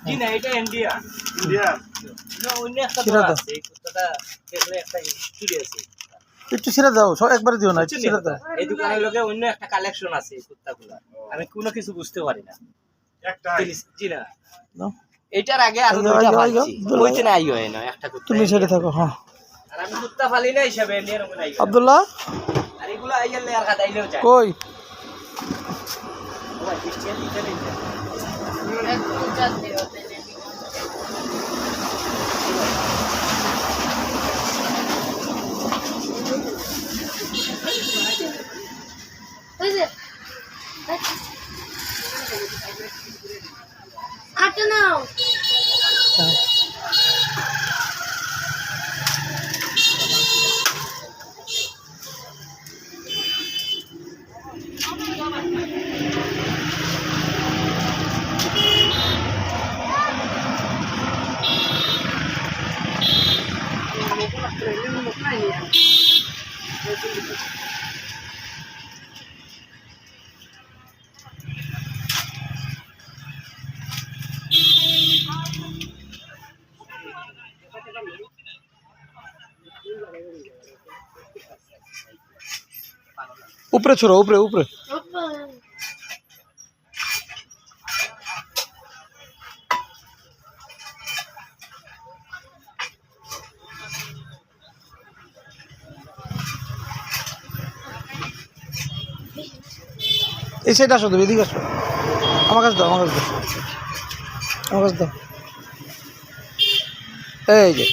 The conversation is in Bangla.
জি না এটা ইন্ডিয়া ইন্ডিয়া না অন্য একটা বড় আছে এই কুত্তাটা দেখলে একটা হিস্ট্রি আছে একটু ছেড়ে দাও সব একবারে দিও না একটু ছেড়ে দাও এই দোকানের লোকে অন্য একটা কালেকশন আছে এই কুত্তাগুলা আমি কোনো কিছু বুঝতে পারি না একটা জি না নাও। এটার আগে আরো আইয়ো, দুইটা আইয়ো, পালছি আইয়ো। ওইতে না আইও না একটা কুত্তা তুমি ছেড়ে থাকো হ্যাঁ আর আমি কুত্তা পালি না হিসাবে নিয়ে রকম আইও আব্দুল্লাহ আর এগুলো আইয়ালে আর গাদাইলেও যায় কই ওই হিস্ট্রি দিতে নেই আটা নাও উপরে ছোড়ো উপরে উপরে এই সাইড আসো তুমি এদিকে আসো আমার কাছে দাও আমার কাছে দাও আমার কাছে দাও এই যে